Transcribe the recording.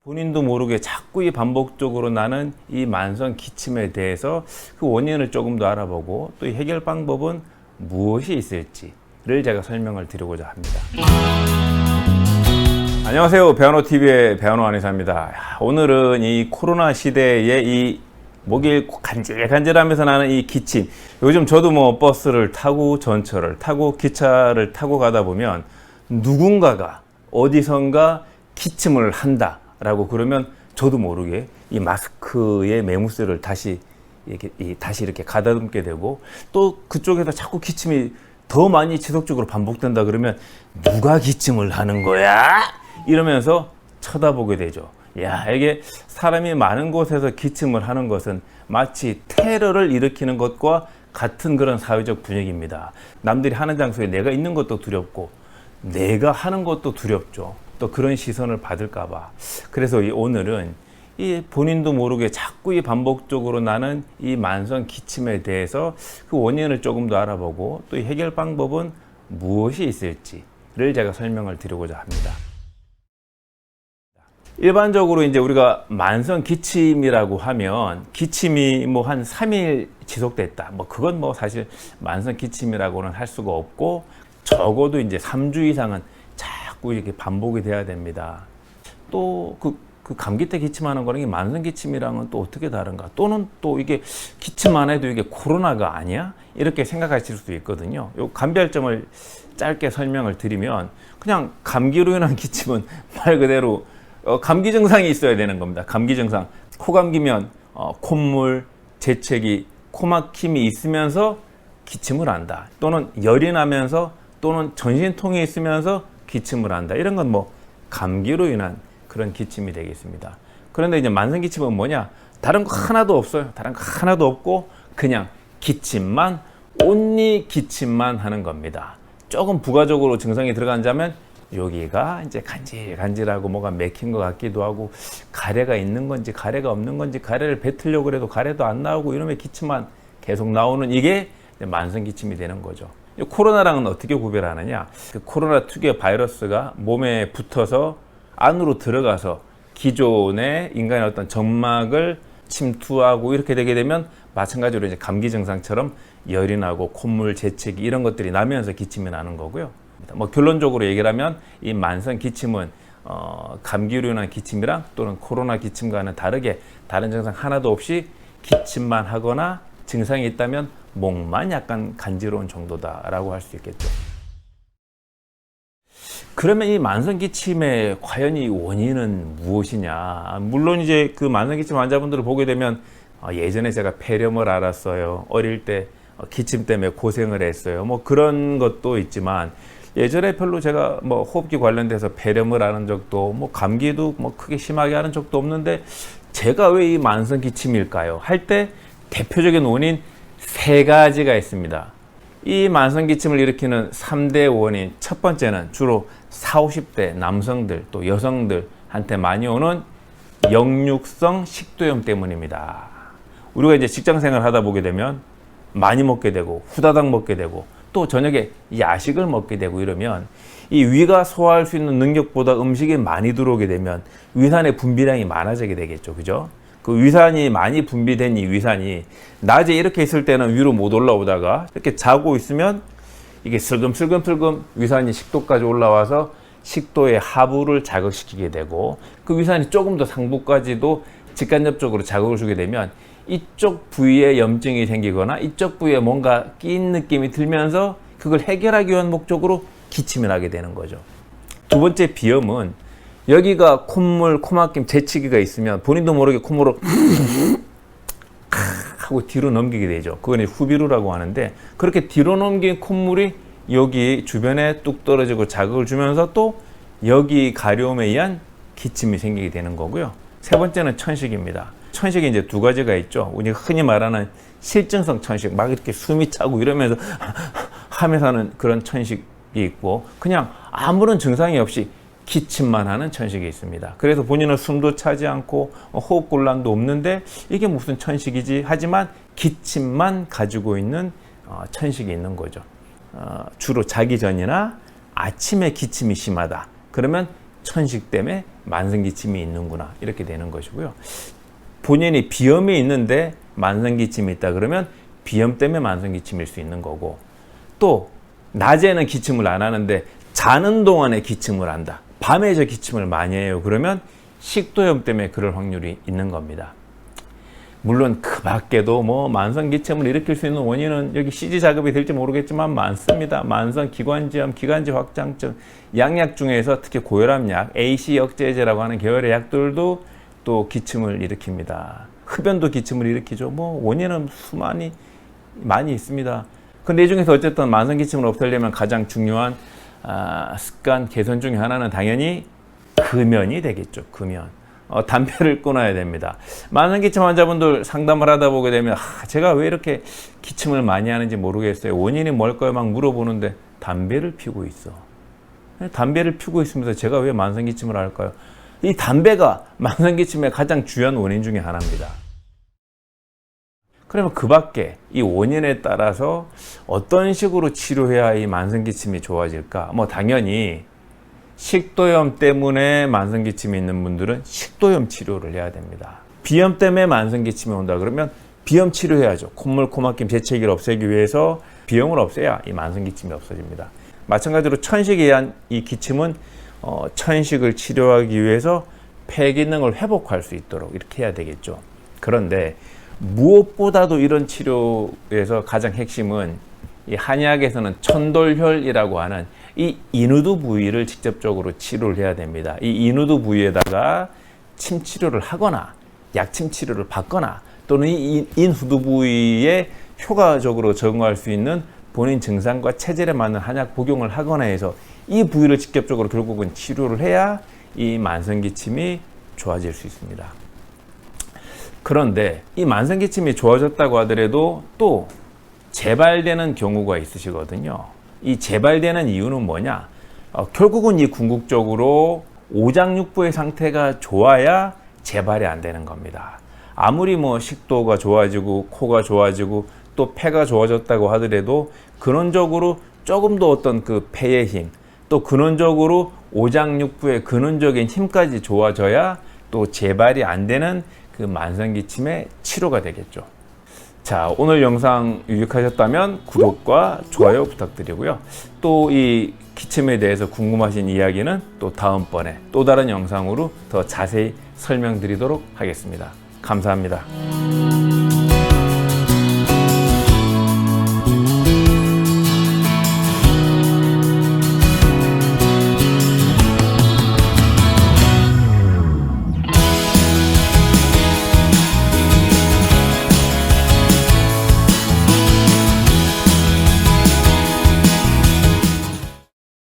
본인도 모르게 자꾸 이 반복적으로 나는 이 만성 기침에 대해서 그 원인을 조금 더 알아보고 또 이 해결 방법은 무엇이 있을지를 제가 설명을 드리고자 합니다. 안녕하세요. 배아노TV의 배아노 안의사입니다. 오늘은 이 코로나 시대에 이 목이 간질간질하면서 나는 이 기침, 요즘 저도 뭐 버스를 타고 전철을 타고 기차를 타고 가다 보면 누군가가 어디선가 기침을 한다 라고 그러면 저도 모르게 이 마스크의 매무새를 다시 이렇게 가다듬게 되고, 또 그쪽에서 자꾸 기침이 더 많이 지속적으로 반복된다 그러면 누가 기침을 하는 거야? 이러면서 쳐다보게 되죠. 야, 이게 사람이 많은 곳에서 기침을 하는 것은 마치 테러를 일으키는 것과 같은 그런 사회적 분위기입니다. 남들이 하는 장소에 내가 있는 것도 두렵고 내가 하는 것도 두렵죠. 또 그런 시선을 받을까봐. 그래서 오늘은 이 본인도 모르게 자꾸 이 반복적으로 나는 이 만성 기침에 대해서 그 원인을 조금 더 알아보고 또 이 해결 방법은 무엇이 있을지를 제가 설명을 드리고자 합니다. 일반적으로 이제 우리가 만성 기침이라고 하면 기침이 뭐 한 3일 지속됐다. 뭐 그건 뭐 사실 만성 기침이라고는 할 수가 없고, 적어도 이제 3주 이상은 자꾸 이렇게 반복이 돼야 됩니다. 또 그 감기 때 기침하는 거랑 이 만성 기침이랑은 또 어떻게 다른가? 또는 또 이게 기침만 해도 이게 코로나가 아니야? 이렇게 생각하실 수도 있거든요. 요 감별점을 짧게 설명을 드리면, 그냥 감기로 인한 기침은 말 그대로 감기 증상이 있어야 되는 겁니다. 감기 증상. 코 감기면 콧물, 재채기, 코막힘이 있으면서 기침을 한다. 또는 열이 나면서 또는 전신통이 있으면서 기침을 한다. 이런 건 뭐 감기로 인한 그런 기침이 되겠습니다. 그런데 이제 만성 기침은 뭐냐? 다른 거 하나도 없어요. 다른 거 하나도 없고 그냥 기침만, 온리 기침만 하는 겁니다. 조금 부가적으로 증상이 들어간다면 여기가 이제 간질간질하고 뭐가 맥힌 것 같기도 하고, 가래가 있는 건지 가래가 없는 건지, 가래를 뱉으려고 해도 가래도 안 나오고 이러면 기침만 계속 나오는, 이게 만성 기침이 되는 거죠. 코로나랑은 어떻게 구별하느냐? 그 코로나 특유의 바이러스가 몸에 붙어서 안으로 들어가서 기존의 인간의 어떤 점막을 침투하고 이렇게 되게 되면 마찬가지로 이제 감기 증상처럼 열이 나고 콧물, 재채기 이런 것들이 나면서 기침이 나는 거고요. 뭐 결론적으로 얘기를 하면 이 만성 기침은 감기로 인한 기침이랑 또는 코로나 기침과는 다르게 다른 증상 하나도 없이 기침만 하거나 증상이 있다면 목만 약간 간지러운 정도다라고 할 수 있겠죠. 그러면 이 만성 기침의 과연 이 원인은 무엇이냐? 물론 이제 그 만성 기침 환자분들을 보게 되면 예전에 제가 폐렴을 앓았어요. 어릴 때 기침 때문에 고생을 했어요. 뭐 그런 것도 있지만, 예전에 별로 제가 뭐 호흡기 관련돼서 폐렴을 앓은 적도, 뭐 감기도 뭐 크게 심하게 앓은 적도 없는데 제가 왜 이 만성 기침일까요? 할 때 대표적인 원인 3가지가 있습니다. 이 만성 기침을 일으키는 3대 원인, 첫 번째는 주로 40, 50대 남성들 또 여성들한테 많이 오는 역류성 식도염 때문입니다. 우리가 이제 직장생활 하다 보게 되면 많이 먹게 되고 후다닥 먹게 되고 또 저녁에 야식을 먹게 되고 이러면 이 위가 소화할 수 있는 능력보다 음식이 많이 들어오게 되면 위산의 분비량이 많아지게 되겠죠. 그죠? 그 위산이 많이 분비된 이 위산이 낮에 이렇게 있을 때는 위로 못 올라오다가 이렇게 자고 있으면 이게 슬금슬금 위산이 식도까지 올라와서 식도의 하부를 자극시키게 되고, 그 위산이 조금 더 상부까지도 직간접적으로 자극을 주게 되면 이쪽 부위에 염증이 생기거나 이쪽 부위에 뭔가 끼인 느낌이 들면서 그걸 해결하기 위한 목적으로 기침이 나게 되는 거죠. 두 번째 비염은 여기가 콧물, 코막힘, 재채기가 있으면 본인도 모르게 콧물을 하고 뒤로 넘기게 되죠. 그건 후비루라고 하는데, 그렇게 뒤로 넘긴 콧물이 여기 주변에 뚝 떨어지고 자극을 주면서 또 여기 가려움에 의한 기침이 생기게 되는 거고요. 세 번째는 천식입니다. 천식이 이제 2가지가 있죠. 우리가 흔히 말하는 실증성 천식, 막 이렇게 숨이 차고 이러면서 하면서 하는 그런 천식이 있고, 그냥 아무런 증상이 없이 기침만 하는 천식이 있습니다. 그래서 본인은 숨도 차지 않고 호흡곤란도 없는데 이게 무슨 천식이지 하지만 기침만 가지고 있는 천식이 있는 거죠. 주로 자기 전이나 아침에 기침이 심하다. 그러면 천식 때문에 만성기침이 있는구나 이렇게 되는 것이고요. 본인이 비염이 있는데 만성기침이 있다 그러면 비염 때문에 만성기침일 수 있는 거고, 또 낮에는 기침을 안 하는데 자는 동안에 기침을 한다, 밤에 저 기침을 많이 해요 그러면 식도염 때문에 그럴 확률이 있는 겁니다. 물론 그 밖에도 뭐 만성 기침을 일으킬 수 있는 원인은 여기 CG 작업이 될지 모르겠지만 많습니다. 만성 기관지염, 기관지 확장증, 양약 중에서 특히 고혈압약, AC 억제제라고 하는 계열의 약들도 또 기침을 일으킵니다. 흡연도 기침을 일으키죠. 뭐 원인은 많이 있습니다. 근데 이 중에서 어쨌든 만성 기침을 없애려면 가장 중요한 습관 개선 중에 하나는 당연히 금연이 되겠죠. 금연. 담배를 끊어야 됩니다. 만성 기침 환자분들 상담을 하다 보게 되면 제가 왜 이렇게 기침을 많이 하는지 모르겠어요. 원인이 뭘까요? 막 물어보는데 담배를 피우고 있어. 담배를 피우고 있으면서 제가 왜 만성 기침을 할까요? 이 담배가 만성 기침의 가장 주요한 원인 중에 하나입니다. 그러면 그 밖에 이 원인에 따라서 어떤 식으로 치료해야 이 만성 기침이 좋아질까? 뭐 당연히 식도염 때문에 만성 기침이 있는 분들은 식도염 치료를 해야 됩니다. 비염 때문에 만성 기침이 온다 그러면 비염 치료해야죠. 콧물, 코막힘, 재채기를 없애기 위해서 비염을 없애야 이 만성 기침이 없어집니다. 마찬가지로 천식에 의한 이 기침은 천식을 치료하기 위해서 폐 기능을 회복할 수 있도록 이렇게 해야 되겠죠. 그런데 무엇보다도 이런 치료에서 가장 핵심은 이 한의학에서는 천돌혈이라고 하는 이 인후두 부위를 직접적으로 치료를 해야 됩니다. 이 인후두 부위에다가 침 치료를 하거나 약침 치료를 받거나 또는 이 인후두 부위에 효과적으로 적응할 수 있는 본인 증상과 체질에 맞는 한약 복용을 하거나 해서 이 부위를 직접적으로 결국은 치료를 해야 이 만성기침이 좋아질 수 있습니다. 그런데 이 만성기침이 좋아졌다고 하더라도 또 재발되는 경우가 있으시거든요. 이 재발되는 이유는 뭐냐? 결국은 이 궁극적으로 오장육부의 상태가 좋아야 재발이 안 되는 겁니다. 아무리 뭐 식도가 좋아지고 코가 좋아지고 또 폐가 좋아졌다고 하더라도 근원적으로 조금 더 어떤 그 폐의 힘, 또 근원적으로 오장육부의 근원적인 힘까지 좋아져야 또 재발이 안 되는 그 만성기침의 치료가 되겠죠. 자, 오늘 영상 유익하셨다면 구독과 좋아요 부탁드리고요. 또 이 기침에 대해서 궁금하신 이야기는 또 다음번에 또 다른 영상으로 더 자세히 설명드리도록 하겠습니다. 감사합니다.